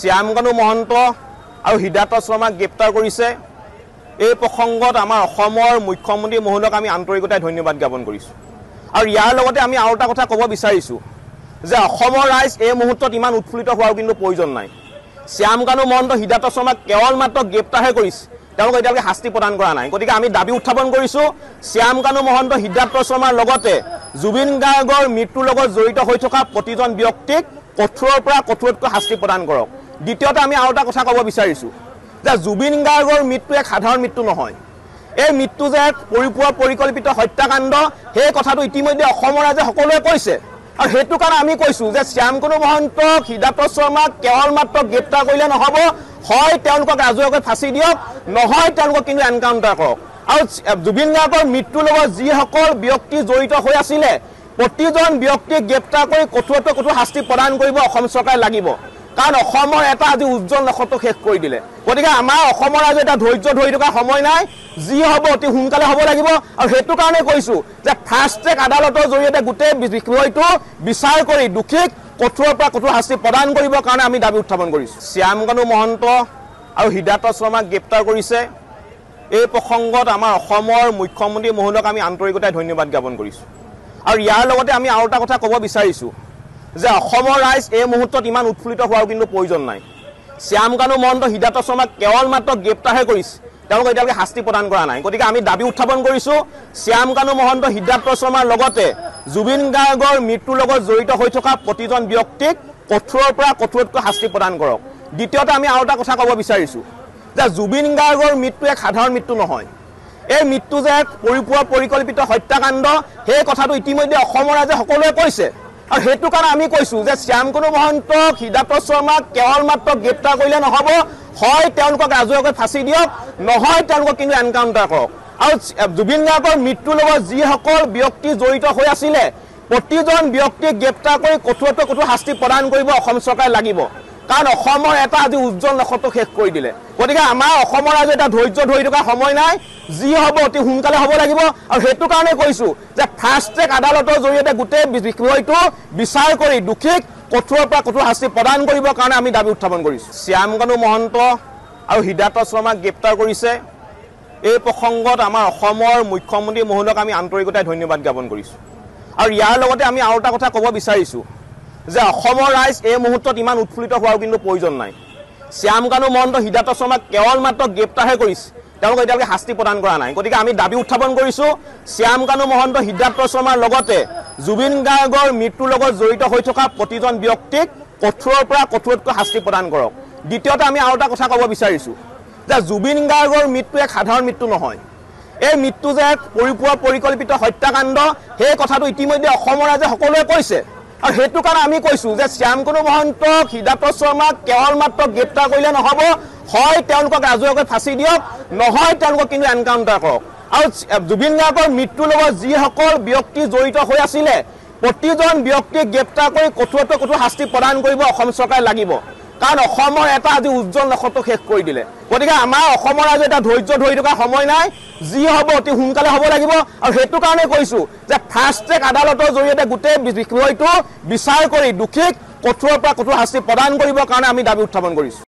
শ্যামকানু মহন্ত আৰু হৃদায়ত শৰ্মাক গ্ৰেপ্তাৰ কৰিছে। এই প্ৰসংগত আমাৰ অসমৰ মুখ্যমন্ত্ৰী মহোদয়ক আমি আন্তৰিকতাৰে ধন্যবাদ জ্ঞাপন কৰিছোঁ। আৰু ইয়াৰ লগতে আমি আৰু এটা কথা ক'ব বিচাৰিছোঁ যে অসমৰ ৰাইজ এই মুহূৰ্তত ইমান উৎফুল্লিত হোৱাৰ কিন্তু প্ৰয়োজন নাই। শ্যামকানু মহন্ত হৃদায়ত শৰ্মাক কেৱল মাত্ৰ গ্ৰেপ্তাৰহে কৰিছে, তেওঁলোকক এতিয়ালৈকে শাস্তি প্ৰদান কৰা নাই। গতিকে আমি দাবী উত্থাপন কৰিছোঁ শ্যামকানু মহন্ত হৃদায়ত শৰ্মাৰ লগতে জুবিন গাৰ্গৰ মৃত্যুৰ লগত জড়িত হৈ থকা প্ৰতিজন ব্যক্তিক কঠোৰৰ পৰা কঠোৰতকৈ শাস্তি প্ৰদান কৰক। দ্বিতীয়তে আমি আৰু এটা কথা ক'ব বিচাৰিছোঁ যে জুবিন গাৰ্গৰ মৃত্যু এক সাধাৰণ মৃত্যু নহয়। এই মৃত্যু যে এক পৰিকল্পিত হত্যাকাণ্ড, সেই কথাটো ইতিমধ্যে অসমৰ ৰাইজে সকলোৱে কৈছে। আৰু সেইটো কাৰণে আমি কৈছোঁ যে শ্যামকানু মহন্তক হৃদায়ত শৰ্মাক কেৱল মাত্ৰ গ্ৰেপ্তাৰ কৰিলে নহ'ব, হয় তেওঁলোকক ৰাজহুৱাকৈ ফাঁচি দিয়ক, নহয় তেওঁলোকক কিন্তু এনকাউণ্টাৰ কৰক। আৰু জুবিন গাৰ্গৰ মৃত্যুৰ লগত যিসকল ব্যক্তি জড়িত হৈ আছিলে প্ৰতিজন ব্যক্তিক গ্ৰেপ্তাৰ কৰি কঠোৰতকৈ কঠোৰ শাস্তি প্ৰদান কৰিব অসম চৰকাৰে লাগিব। কাৰণ অসমৰ এটা আজি উজ্জ্বল নক্ষত্ৰ শেষ কৰি দিলে। গতিকে আমাৰ অসমৰ ৰাইজে এটা ধৈৰ্য ধৰি থকা সময় নাই, যি হ'ব অতি সোনকালে হ'ব লাগিব। আৰু সেইটো কাৰণে কৈছোঁ যে ফাষ্ট ট্ৰেক আদালতৰ জৰিয়তে গোটেই বিষয়টো বিচাৰ কৰি দোষীক কঠোৰৰ পৰা কঠোৰ শাস্তি প্ৰদান কৰিবৰ কাৰণে আমি দাবী উত্থাপন কৰিছোঁ। শ্যামকানু মহন্ত আৰু হৃদায়ত শৰ্মাক গ্ৰেপ্তাৰ কৰিছে। এই প্ৰসংগত আমাৰ অসমৰ মুখ্যমন্ত্ৰী মহোদয়ক আমি আন্তৰিকতাৰে ধন্যবাদ জ্ঞাপন কৰিছোঁ। আৰু ইয়াৰ লগতে আমি আৰু এটা কথা ক'ব বিচাৰিছোঁ যে অসমৰ ৰাইজ এই মুহূৰ্তত ইমান উৎফুল্লিত হোৱাৰ কিন্তু প্ৰয়োজন নাই। শ্যামকানু মহন্ত হৃদায়ত শৰ্মাক কেৱল মাত্ৰ গ্ৰেপ্তাৰহে কৰিছে, তেওঁলোকক এতিয়ালৈকে শাস্তি প্ৰদান কৰা নাই। গতিকে আমি দাবী উত্থাপন কৰিছোঁ শ্যামকানু মহন্ত হৃদায়ত শৰ্মাৰ লগতে জুবিন গাৰ্গৰ মৃত্যুৰ লগত জড়িত হৈ থকা প্ৰতিজন ব্যক্তিক কঠোৰৰ পৰা কঠোৰতকৈ শাস্তি প্ৰদান কৰক। দ্বিতীয়তে আমি আৰু এটা কথা ক'ব বিচাৰিছোঁ যে জুবিন গাৰ্গৰ মৃত্যু এক সাধাৰণ মৃত্যু নহয়। এই মৃত্যু যে এক পৰিকল্পিত হত্যাকাণ্ড, সেই কথাটো ইতিমধ্যে অসমৰ ৰাইজে সকলোৱে কৈছে। আৰু সেইটো কাৰণে আমি কৈছোঁ যে শ্যামকানু মহন্তক হৃদায়ত শৰ্মাক কেৱল মাত্ৰ গ্ৰেপ্তাৰ কৰিলে নহ'ব, হয় তেওঁলোকক ৰাজহুৱাকৈ ফাঁচি দিয়ক, নহয় তেওঁলোকক কিন্তু এনকাউণ্টাৰ কৰক। আৰু জুবিন গাৰ্গৰ মৃত্যুৰ লগত যিসকল ব্যক্তি জড়িত হৈ আছিলে প্ৰতিজন ব্যক্তিক গ্ৰেপ্তাৰ কৰি কঠোৰতকৈ কঠোৰ শাস্তি প্ৰদান কৰিব অসম চৰকাৰে লাগিব। কাৰণ অসমৰ এটা আজি উজ্জ্বল নক্ষত্ৰ শেষ কৰি দিলে। গতিকে আমাৰ অসমৰ ৰাইজে এটা ধৈৰ্য ধৰি থকা সময় নাই, যি হ'ব অতি সোনকালে হ'ব লাগিব। আৰু সেইটো কাৰণে কৈছোঁ যে ফাষ্ট ট্ৰেক আদালতৰ জৰিয়তে গোটেই বিষয়টো বিচাৰ কৰি দোষীক কঠোৰৰ পৰা কঠোৰ শাস্তি প্ৰদান কৰিবৰ কাৰণে আমি দাবী উত্থাপন কৰিছোঁ। শ্যামকানু মহন্ত আৰু হৃদায়ত শৰ্মাক গ্ৰেপ্তাৰ কৰিছে। এই প্ৰসংগত আমাৰ অসমৰ মুখ্যমন্ত্ৰী মহোদয়ক আমি আন্তৰিকতাৰে ধন্যবাদ জ্ঞাপন কৰিছোঁ। আৰু ইয়াৰ লগতে আমি আৰু এটা কথা ক'ব বিচাৰিছোঁ যে অসমৰ ৰাইজ এই মুহূৰ্তত ইমান উৎফুল্লিত হোৱাৰ কিন্তু প্ৰয়োজন নাই। শ্যামকানু মহন্ত হৃদায়ত শৰ্মাক কেৱল মাত্ৰ গ্ৰেপ্তাৰহে কৰিছে, তেওঁলোকক এতিয়ালৈকে শাস্তি প্ৰদান কৰা নাই। গতিকে আমি দাবী উত্থাপন কৰিছোঁ শ্যামকানু মহন্ত হৃদায়ত শৰ্মাৰ লগতে জুবিন গাৰ্গৰ মৃত্যুৰ লগত জড়িত হৈ থকা প্ৰতিজন ব্যক্তিক কঠোৰৰ পৰা কঠোৰতকৈ শাস্তি প্ৰদান কৰক। দ্বিতীয়তে আমি আৰু এটা কথা ক'ব বিচাৰিছোঁ যে জুবিন গাৰ্গৰ মৃত্যু এক সাধাৰণ মৃত্যু নহয়। এই মৃত্যু যে এক পৰিকল্পিত হত্যাকাণ্ড, সেই কথাটো ইতিমধ্যে অসমৰ ৰাইজে সকলোৱে কৈছে। আৰু সেইটো কাৰণে আমি কৈছোঁ যে শ্যামকানু মহন্তক হৃদায়ত শৰ্মাক কেৱল মাত্ৰ গ্ৰেপ্তাৰ কৰিলে নহ'ব, হয় তেওঁলোকক ৰাজহুৱাকৈ ফাঁচি দিয়ক, নহয় তেওঁলোকক কিন্তু এনকাউণ্টাৰ কৰক। আৰু জুবিন গাৰ্গৰ মৃত্যুৰ লগত যিসকল ব্যক্তি জড়িত হৈ আছিলে প্ৰতিজন ব্যক্তিক গ্ৰেপ্তাৰ কৰি কঠোৰতকৈ কঠোৰ শাস্তি প্ৰদান কৰিব অসম চৰকাৰে লাগিব। কাৰণ অসমৰ এটা আজি উজ্জ্বল নক্ষত্ৰ শেষ কৰি দিলে। গতিকে আমাৰ অসমৰ ৰাইজে এটা ধৈৰ্য ধৰি থকা সময় নাই, যি হ'ব অতি সোনকালে হ'ব লাগিব। আৰু সেইটো কাৰণে কৈছোঁ যে ফাষ্ট ট্ৰেক আদালতৰ জৰিয়তে গোটেই বিষয়টো বিচাৰ কৰি দোষীক কঠোৰৰ পৰা কঠোৰ শাস্তি প্ৰদান কৰিবৰ কাৰণে আমি দাবী উত্থাপন কৰিছোঁ।